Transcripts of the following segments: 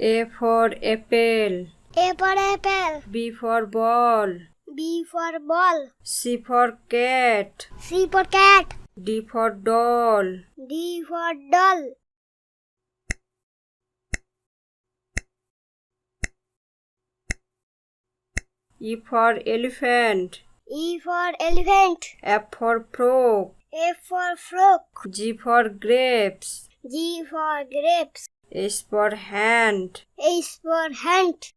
A for apple. A for apple. B for ball. B for ball. C for cat. C for cat. D for doll. D for doll. E for elephant. E for elephant. F for frog. F for frog. G for grapes. G for grapes. H for hand. H for hand.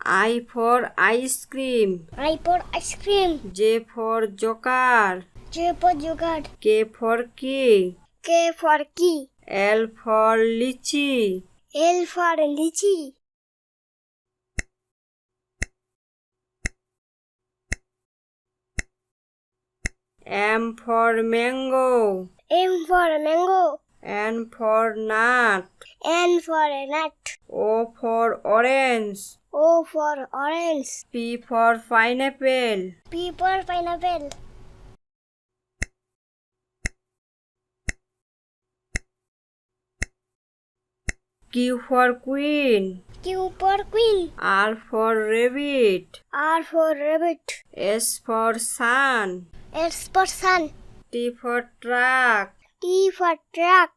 I for ice cream. I for ice cream. J for joker. J for joker. K for key. K for key. L for lychee. L for lychee. M for mango. M for mango. N for nut. N for nut. O for orange. O for orange. P for pineapple. P for pineapple. Q for queen. Q for queen. R for rabbit. R for rabbit. S for sun. S for sun. T for truck. T for truck.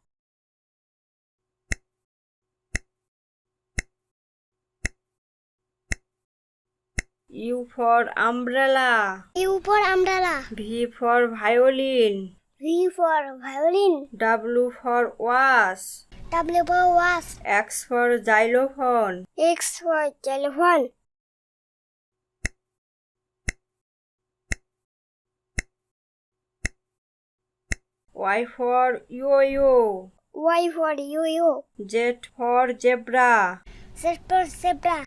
U for umbrella. U for umbrella. V for violin. V for violin. W for watch. W for watch. X for xylophone. X for xylophone. Y for yo-yo. Y for yo-yo. Z for zebra. Z for zebra.